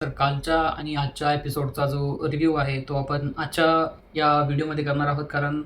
तर कालच्या आणि आजच्या एपिसोडचा जो रिव्ह्यू आहे तो आपण आजच्या या व्हिडिओमध्ये करणार आहोत. कारण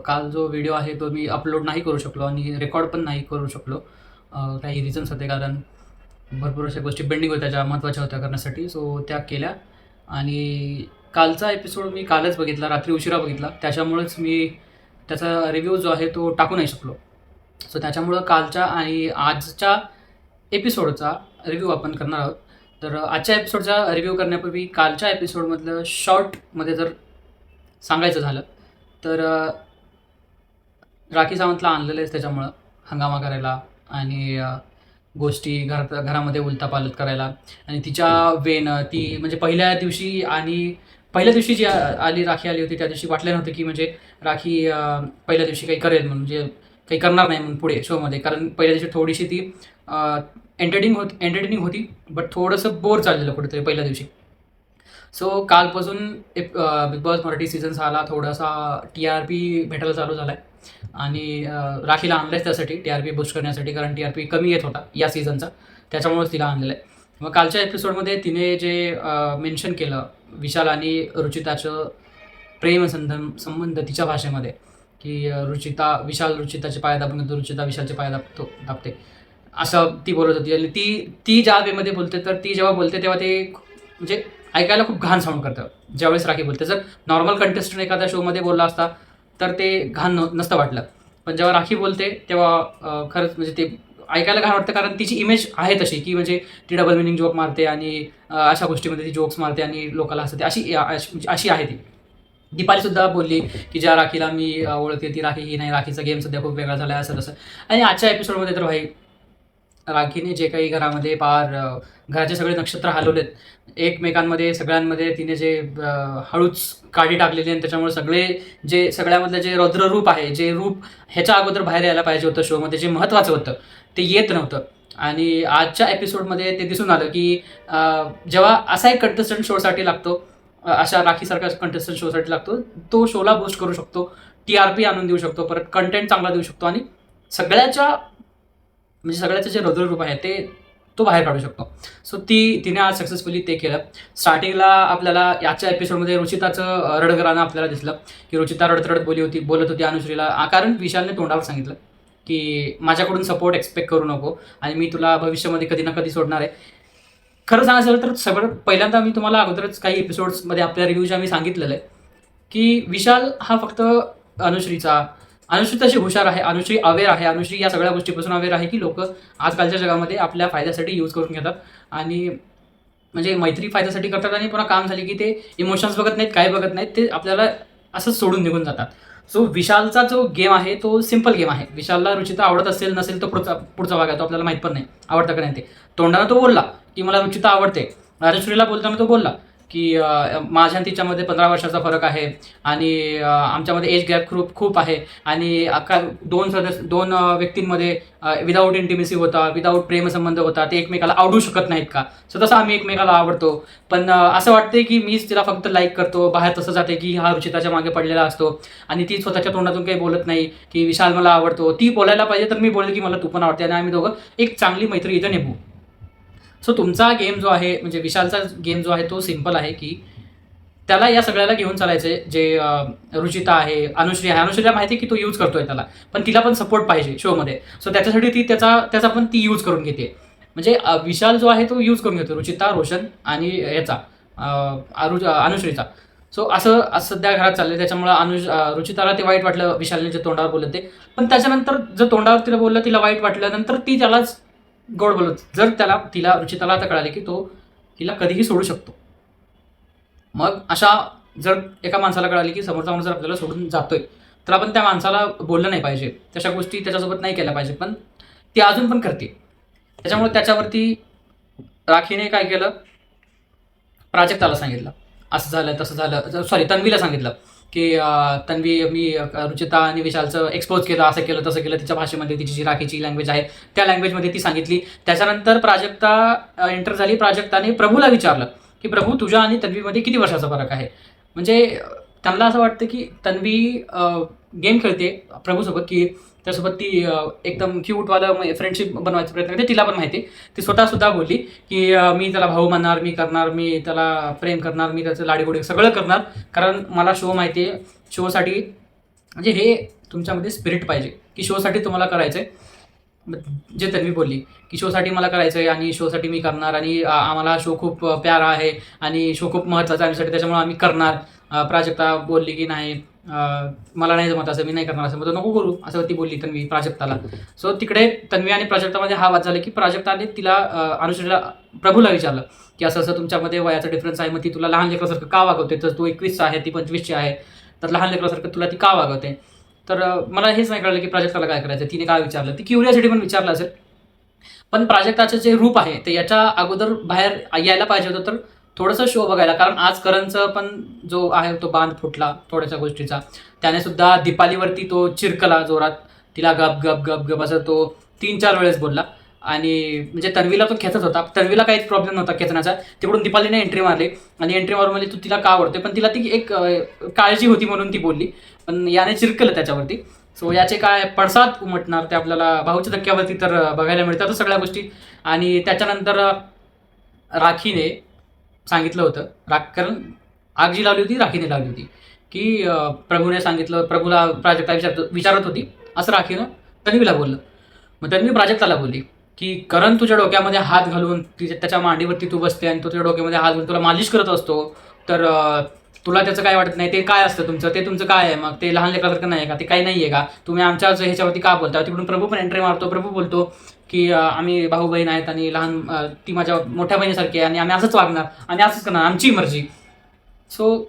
काल जो व्हिडिओ आहे तो मी अपलोड नाही करू शकलो आणि रेकॉर्ड पण नाही करू शकलो. काही रिझन्स होते, कारण भरपूर अशा गोष्टी पेंडिंग होत्या ज्या महत्त्वाच्या होत्या करण्यासाठी, सो त्या केल्या. आणि कालचा एपिसोड मी कालच बघितला, रात्री उशिरा बघितला, त्याच्यामुळेच मी त्याचा रिव्ह्यू जो आहे तो टाकू नाही शकलो. सो त्याच्यामुळं कालच्या आणि आजच्या एपिसोडचा रिव्ह्यू आपण करणार आहोत. तर आजच्या एपिसोडचा रिव्ह्यू करण्यापूर्वी कालच्या एपिसोडमधलं शॉर्टमध्ये जर सांगायचं झालं तर राखी सावंतला आणलेलं आहे त्याच्यामुळं हंगामा करायला आणि गोष्टी घरामध्ये उलथापालथ करायला. आणि तिच्या ती म्हणजे पहिल्या दिवशी जी आली राखी आली होती त्या दिवशी वाटलं नव्हतं की म्हणजे राखी पहिल्या दिवशी काही करेल म्हणून, म्हणजे काही करणार नाही म्हणून पुढे शोमध्ये. कारण पहिल्या दिवशी थोडीशी ती एंटरटेनिंग होती, बट थोडंसं बोर चाललेलं कुठेतरी पहिल्या दिवशी. सो कालपासून बिग बॉस मराठी सीझन 6ला थोडासा TRP भेटायला चालू झाला आहे. आणि राखीला आणलं आहे त्यासाठी, TRP बूस्ट करण्यासाठी, कारण TRP कमी येत होता या सीझनचा, त्याच्यामुळेच तिला आणलेलं आहे. मग कालच्या एपिसोडमध्ये तिने जे मेन्शन केलं विशाल आणि रुचिताचं संबंध तिच्या भाषेमध्ये, की रुचिताचे पाय दाबून घेतो, रुचिता विशालचे पाय दाबते, असं ती बोलत होती. आणि ती ज्या वेमध्ये बोलते, तर ती जेव्हा बोलते तेव्हा ते म्हणजे ऐकायला खूप घाण साऊंड करतं ज्यावेळेस राखी बोलते. जर नॉर्मल कंटेस्टंट एखाद्या शोमध्ये बोलला असता तर ते घाण नसतं वाटलं, पण जेव्हा राखी बोलते तेव्हा खरंच म्हणजे ते ऐकायला घाण वाटतं. कारण तिची इमेज आहे तशी, की म्हणजे ती डबल मिनिंग जोक मारते आणि अशा गोष्टीमध्ये ती जोक्स मारते आणि लोकांना हसते, अशी आहे ती. दीपालीसुद्धा बोलली की ज्या राखीला मी ओळखते ती राखी ही नाही, राखीचा गेम सध्या खूप वेगळा झाला आहे, असं तसं. आणि आजच्या एपिसोडमध्ये तर भाई राखीने जे काही घरामध्ये घराचे सगळे नक्षत्र हलवलेत एकमेकांमध्ये, सगळ्यांमध्ये तिने जे हळूच काढी टाकलेली आणि त्याच्यामुळे सगळ्यामधलं जे रौद्ररूप आहे, जे रूप ह्याच्या अगोदर बाहेर यायला पाहिजे होतं शोमध्ये, जे महत्त्वाचं होतं ते येत नव्हतं. आणि आजच्या एपिसोडमध्ये ते दिसून आलं की जेव्हा असा एक कंटेस्टंट शोसाठी लागतो, अशा राखीसारखा कंटेस्टंट शोसाठी लागतो, तो शोला बूस्ट करू शकतो, TRP आणून देऊ शकतो, परत कंटेंट चांगला देऊ शकतो आणि सगळ्याचं जे रौद्ररूप आहे तो बाहेर काढू शकतो. सो तिने आज सक्सेसफुली ते केलं. स्टार्टिंगला आपल्याला याच्या एपिसोडमध्ये रुचिताचं रडगाणं आपल्याला दिसलं, की रुचिता रडत बोलत होती अनुश्रीला, कारण विशालने तोंडावर सांगितलं की माझ्याकडून सपोर्ट एक्सपेक्ट करू नको आणि मी तुला भविष्यामध्ये कधी ना कधी सोडणार आहे. खरं सांगायचं तर सगळं पहिल्यांदा मी तुम्हाला अगोदरच काही एपिसोड्समध्ये आपल्या रिव्ह्यूच्या मी सांगितलेलं आहे की विशाल हा फक्त अनुश्री तशी हुशार आहे, अनुश्री अवेअर आहे, अनुश्री या सगळ्या गोष्टीपासून अवेअर आहे की लोक आजकालच्या जगामध्ये आपल्या फायद्यासाठी यूज करून घेतात आणि म्हणजे मैत्री फायद्यासाठी करतात आणि पुन्हा काम झाले की ते इमोशन्स बघत नाहीत, काय बघत नाहीत, ते आपल्याला असंच सोडून निघून जातात. सो विशालचा जो गेम आहे तो सिम्पल गेम आहे. विशालला रुचिता आवडत असेल नसेल तो पुढचा भाग आहे, तो आपल्याला माहीत पण नाही आवडतं का नाही ते. तोंडानं तो बोलला की मला रुचिता आवडते, अनुश्रीला बोलताना तो बोलला की माझ्या तिच्यामध्ये 15 वर्षाचा फरक आहे आणि आमच्यामध्ये एज गॅप खूप आहे आणि दोन व्यक्तींमध्ये विदाऊट इंटिमेसी होता, विदाऊट प्रेमसंबंध होता, ते एकमेकाला आवडू शकत नाहीत का. सो तसं आम्ही एकमेकाला आवडतो, पण असं वाटते की मीच तिला फक्त लाईक करतो. बाहेर तसं जाते की हा रुचिताच्या मागे पडलेला असतो आणि ती स्वतःच्या तोंडातून काही बोलत नाही की विशाल मला आवडतो. ती बोलायला पाहिजे तर मी बोलेल की मला तू पण आवडते आणि आम्ही दोघं एक चांगली मैत्री इथं निभू. सो तुमचा गेम जो आहे, म्हणजे विशालचा गेम जो आहे तो सिम्पल आहे की त्याला या सगळ्याला घेऊन चालायचं आहे. जे रुचिता आहे, अनुश्रीला माहिती आहे की तो यूज करतोय त्याला, पण तिला पण सपोर्ट पाहिजे शोमध्ये. सो त्याच्यासाठी ती त्याचा पण ती यूज करून घेते. म्हणजे विशाल जो आहे तो यूज करून घेतो रुचिता, रोशन आणि अनुश्रीचा. सो असं सध्या घरात चाललंय. त्याच्यामुळं रुचिताला ते वाईट वाटलं विशालने जे तोंडावर बोलत ते, पण त्याच्यानंतर जर तोंडावर तिला बोललं, तिला वाईट वाटलं, नंतर ती त्यालाच गोड बोलत. जर रुचिताला आता कळाले की तो तिला कधीही सोडू शकतो, मग अशा जर एका माणसाला कळाली की समोरचा माणूस जर आपल्याला सोडून जातोय, तर आपण त्या माणसाला बोललं नाही पाहिजे, तशा गोष्टी त्याच्यासोबत नाही केल्या पाहिजे, पण ती अजून पण करते. त्याच्यामुळे त्याच्यावरती राखीने काय केलं, प्राजक्ताला सांगितलं असं झालं तसं झालं, सॉरी तन्वीला सांगितलं की तन्वी, मी रुचिता आणि विशालचं एक्सपोज केलं, असं केलं तसं केलं, तिच्या भाषेमध्ये, तिची जी राखीची लँग्वेज आहे त्या लँग्वेजमध्ये ती सांगितली. त्याच्यानंतर प्राजक्ता एंटर झाली. प्राजक्ताने प्रभूला विचारलं की प्रभू, तुझ्या आणि तन्वीमध्ये किती वर्षाचा फरक आहे. म्हणजे त्यांना असं वाटतं की तन्वी गेम खेळते प्रभूसोबत, की त्यासोबत ती एकदम क्यूटवालं फ्रेंडशिप बनवायचा प्रयत्न करते. तिला पण माहिती, ती स्वतःसुद्धा बोलली की मी त्याला भाऊ म्हणणार, मी करणार, मी त्याला प्रेम करणार, मी त्याचं लाडीगोडी सगळं करणार, कारण मला शो माहिती आहे. शोसाठी म्हणजे हे तुमच्यामध्ये स्पिरिट पाहिजे की शोसाठी तुम्हाला करायचं आहे. जे तन्वी बोलली की शोसाठी मला करायचं आहे आणि शोसाठी मी करणार आणि आम्हाला शो खूप प्यारा आहे आणि शो खूप महत्त्वाचा आहे आमच्यासाठी, त्याच्यामुळे आम्ही करणार. प्राजक्ता बोलली की नाही मला नाही जमत असं, मी नाही करणार असं, मग नको करू असं ती बोलली तन्वी प्राजक्ताला. सो तिकडे तन्वी आणि प्राजक्तामध्ये हा वाद झाला की प्राजक्ताने तिला अनुश्रीला प्रभूला विचारलं की असं असं तुमच्यामध्ये वयाचा डिफरन्स आहे, मग ती तुला लहान लेकरासारखं का वागवते, तर तू 21चा आहे ती 25ची आहे, तर लहान लेकरासारखं तुला ती का वागवते. तर मला हेच नाही कळलं की प्राजक्ताला काय करायचं, तिने काय विचारलं, ती क्युरियासिटी पण विचारलं असेल. पण प्राजक्ताचं जे रूप आहे ते याच्या अगोदर बाहेर यायला पाहिजे होतं, तर थोडंसं शो बघायला. कारण आज करणचं पण जो आहे तो बांध फुटला थोड्याशा गोष्टीचा, त्याने सुद्धा दीपालीवरती तो चिरकला जोरात, तिला गप गप गप गप असं तो 3-4 वेळेस बोलला. आणि म्हणजे तन्वीला तो खेचत होता, तन्वीला काहीच प्रॉब्लेम नव्हता खेचण्याचा. तिकडून दीपालीने एंट्री मारली आणि एंट्री मारून म्हणजे तू तिला का आवडते, पण तिला ती एक काळजी होती म्हणून ती बोलली, पण याने चिरकलं त्याच्यावरती. सो याचे काय पडसाद उमटणार ते आपल्याला भाऊच्या धक्क्यावरती तर बघायला मिळतात सगळ्या गोष्टी. आणि त्याच्यानंतर राखीने सांगितलं होतं, कारण आग जी लावली होती राखीने लावली होती, की प्रभूने सांगितलं, प्रभूला प्राजक्ता विचारत होती असं राखीनं तन्वीला बोललं. मग तन्वी प्राजक्ताला बोलली की करण तुझ्या डोक्यामध्ये हात घालून त्याच्या मांडीवरती तू बसते आणि तो तुझ्या डोक्यामध्ये हात घालून तुला मालिश करत असतो, तर तुला त्याचं काय वाटत नाही, ते काय असतं तुमचं, ते तुमचं काय आहे, मग ते लहान लेकरासारखं नाही आहे का, ते काही नाही आहे का, तुम्ही आमच्याच ह्याच्यावरती का बोलता. तिकडून प्रभू पण एंट्री मारतो, प्रभू बोलतो की आम्ही भाऊ बहीण आहेत आणि लहान ती माझ्या मोठ्या बहिणीसारखी आहे आणि आम्ही असंच वागणार आणि असंच करणार, आमची मर्जी. सो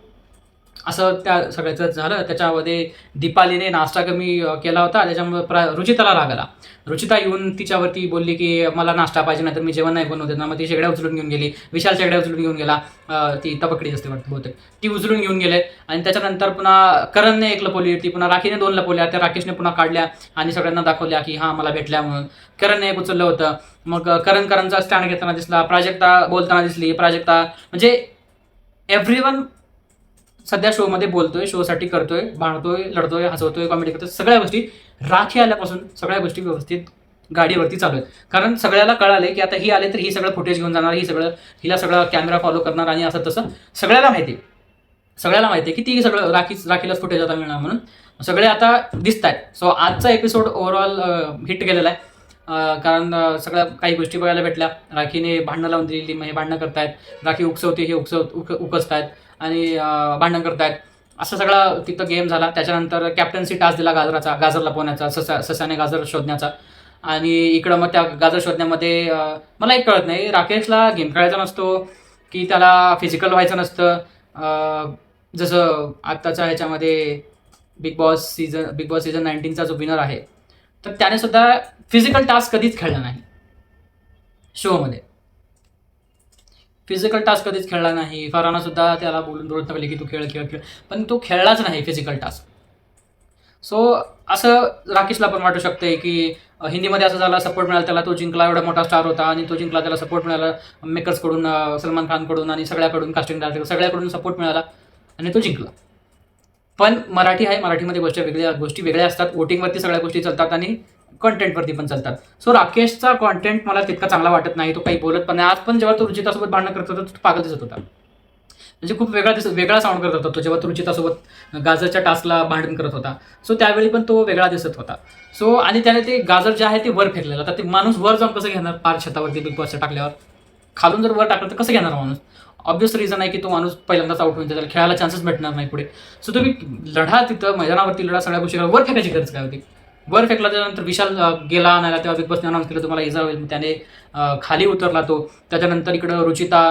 असं त्या सगळ्याचं झालं. त्याच्यामध्ये दीपालीने नाश्ता कमी केला होता, त्याच्यामुळे रुचिताला राग आला. रुचिता येऊन तिच्यावरती बोलली की मला नाश्ता पाहिजे, नाही तर मी जेवण नाही बनवत ना. मग ती शेगड्या उचलून घेऊन गेली, विशाल शेगड्या उचलून घेऊन गेला, ती तबकडी असते वाटतं बहुतेक, ती उचलून घेऊन गेले. आणि त्याच्यानंतर पुन्हा करणने एक लपवली होती, पुन्हा राखीने 2 लपवल्या, त्या राकेशने पुन्हा काढल्या आणि सगळ्यांना दाखवल्या की हां मला भेटल्या म्हणून. करणने एक उचललं होतं, मग करणचा स्टँड घेताना दिसला, प्राजक्ता बोलताना दिसली. प्राजक्ता म्हणजे एव्हरीवन सध्या शोमध्ये बोलतोय, शोसाठी करतोय, भांडतोय, लढतोय, हसवतोय, कॉमेडी करतोय, सगळ्या गोष्टी राखी आल्यापासून सगळ्या गोष्टी व्यवस्थित गाडीवरती चालू आहेत. कारण सगळ्याला कळालंय की आता ही आले तर ही सगळं फुटेज घेऊन जाणार, हिला सगळं कॅमेरा फॉलो करणार आणि असं तसं सगळ्याला माहिती आहे की ती सगळं राखीलाच फुटेज आता मिळणार म्हणून सगळे आता दिसत आहेत. सो आजचा एपिसोड ओव्हरऑल हिट गेलेला आहे. कारण सगळ्या काही गोष्टी बघायला भेटल्या. राखीने भांडणं लावून दिलेली, मग हे भांडणं करतायत, राखी उकसवते, हे उकसतायत आणि भांडण करतायत, असं सगळा तिथं गेम झाला. त्याच्यानंतर कॅप्टन्सी टास्क दिला गाजर लपवण्याचा, ससाने गाजर शोधण्याचा. आणि इकडं मग त्या गाजर शोधण्यामध्ये मला एक कळत नाही, राकेशला गेम खेळायचा नसतो की त्याला फिजिकल व्हायचं नसतं. जसं आत्ताच्या ह्याच्यामध्ये बिग बॉस सीझन 19चा जो विनर आहे, तर त्याने सुद्धा फिजिकल टास्क कधीच खेळला नाही शोमध्ये. फिजिकल टास्क कधीच खेळला नाही. फराना सुद्धा त्याला बोलून केले की तू खेळ, पण तो खेळलाच नाही फिजिकल टास्क. सो असं राकेशला पण वाटू शकतंय की हिंदीमध्ये असं झालं, सपोर्ट मिळाला त्याला, तो जिंकला, एवढा मोठा स्टार होता आणि तो जिंकला, त्याला सपोर्ट मिळाला मेकर्सकडून, सलमान खानकडून आणि सगळ्याकडून, कास्टिंग डायरेक्टर सगळ्याकडून सपोर्ट मिळाला आणि तो जिंकला. पण मराठी आहे, मराठीमध्ये गोष्टी वेगळ्या असतात. वोटिंगवरती सगळ्या गोष्टी चालतात आणि कॉन्टेंटवरती पण चालतात. सो राकेशचा कॉन्टेंट मला तितका चांगला वाटत नाही, तो काही बोलत पण नाही. आज पण जेव्हा तो रुचितासोबत भांडण करत होता तो पागल दिसत होता, म्हणजे खूप वेगळा साऊंड करत होता तो जेव्हा तो रुचितासोबत गाजरच्या टास्कला भांडण करत होता. सो त्यावेळी पण तो वेगळा दिसत होता. सो आणि त्याने ते गाजर जे आहे ते वर फेकलेलं, तर ते माणूस वर जाऊन कसं घेणार, पार छतावरती बिग बॉसच्या टाकल्यावर खालून जर वर टाकलं तर कसं घेणार माणूस. ऑब्वियस रिझन आहे की तो माणूस पहिल्यांदाच आउट होईल, त्याला खेळायला चान्सेस भेटणार नाही पुढे. सो तुम्ही लढा तिथं मैदानावरती लढा, सगळ्या गोष्टी वर फेकायची गरज काय होती. वर फेकला त्याच्यानंतर विशाल गेला आणायला, तेव्हा बिग बॉसने अनाऊन्स केलं तुम्हाला इजा होईल, त्याने खाली उतरला तो. त्याच्यानंतर इकडं रुचिता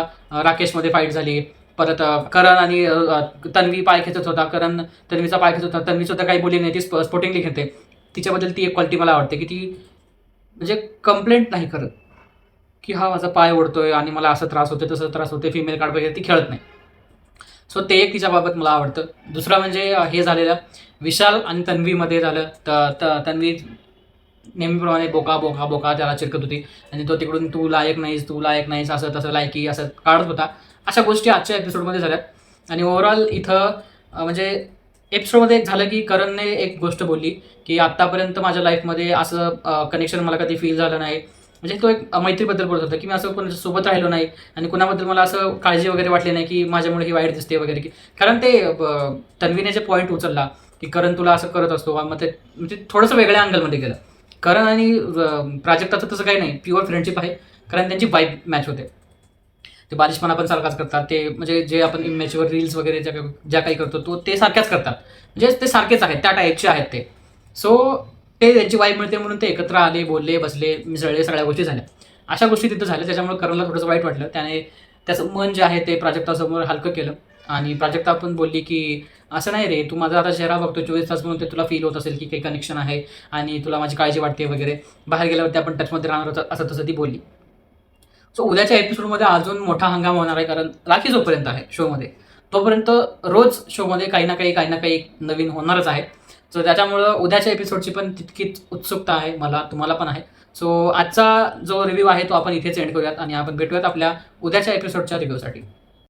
राकेशमध्ये फाईट झाली. परत करण आणि तन्वी पाय खेचत होता, करण तन्वीचा पाय खेचत होता, तन्वी सुद्धा काही बोलली नाही, ती स्पोर्टिंगली खेळते. तिच्याबद्दल ती एक क्वालिटी मला आवडते की ती म्हणजे कंप्लेंट नाही करत की हा माझा पाय ओढतोय आणि मला असं त्रास होतोय, तसं त्रास होतोय, फिमेल कार्ड वगैरे ती खेळत नाही. सो ते एक तिच्याबाबत मला आवडतं. दुसरं म्हणजे हे झालेलं विशाल आणि तन्वीमध्ये झालं, तर तन्वी नेहमीप्रमाणे बोका बोका बोका त्याला चिरकत होती आणि तो तिकडून तू लायक नाहीस असं तसं लायकी असं काढत होता. अशा गोष्टी आजच्या एपिसोडमध्ये झाल्यात. आणि ओव्हरऑल इथं म्हणजे एपिसोडमध्ये एक झालं की करणने एक गोष्ट बोलली की आत्तापर्यंत माझ्या लाईफमध्ये असं कनेक्शन मला कधी फील झालं नाही. म्हणजे तो एक मैत्रीबद्दल बोलत होता की मी असं कोणाच्या सोबत राहिलो नाही आणि कुणाबद्दल मला असं काळजी वगैरे वाटली नाही की माझ्यामुळे ही वाईट दिसते वगैरे. की कारण ते तन्वीने जे पॉईंट उचलला की करण तुला असं करत असतो, मग ते म्हणजे थोडंसं वेगळ्या अँगलमध्ये गेलं. करण आणि प्राजक्ताचं तसं काही नाही, प्युअर फ्रेंडशिप आहे. कारण त्यांची वाईब मॅच होते. ते बालिशपणा पण सारखाच करतात, ते म्हणजे जे आपण इमॅच्युअर रील्स वगैरे ज्या काही करतो तो ते सारख्याच करतात. म्हणजे ते सारखेच आहेत, त्या टाईपचे आहेत ते. सो ते त्यांची वाईब मिळते म्हणून ते एकत्र आले, बोलले, बसले, मिसळले, सगळ्या गोष्टी झाल्या. अशा गोष्टी तिथं झाल्या. त्याच्यामुळे करणला थोडंसं वाईट वाटलं. त्याने त्याचं मन जे आहे ते प्राजक्तासमोर हलकं केलं. आणि प्राजक्ता पण बोलली की असं नाही रे, तू माझा आता चेहरा बघतो 24 तास म्हणून ते तुला फील होत असेल की काही कनेक्शन आहे आणि तुला माझी काळजी वाटते वगैरे. बाहेर गेल्यावरती आपण टचमध्ये राहणार होतं, असं तसं ती बोलली. सो उद्याच्या एपिसोडमध्ये अजून मोठा हंगाम होणार आहे, कारण राखी जोपर्यंत आहे शोमध्ये तोपर्यंत रोज शोमध्ये काही ना काही नवीन होणारच आहे. सो त्याच्यामुळं उद्याच्या एपिसोडची पण तितकीच उत्सुकता आहे मला, तुम्हाला पण आहे. सो आजचा जो रिव्ह्यू आहे तो आपण इथेच एंड करूयात आणि आपण भेटूयात आपल्या उद्याच्या एपिसोडच्या रिव्ह्यूसाठी.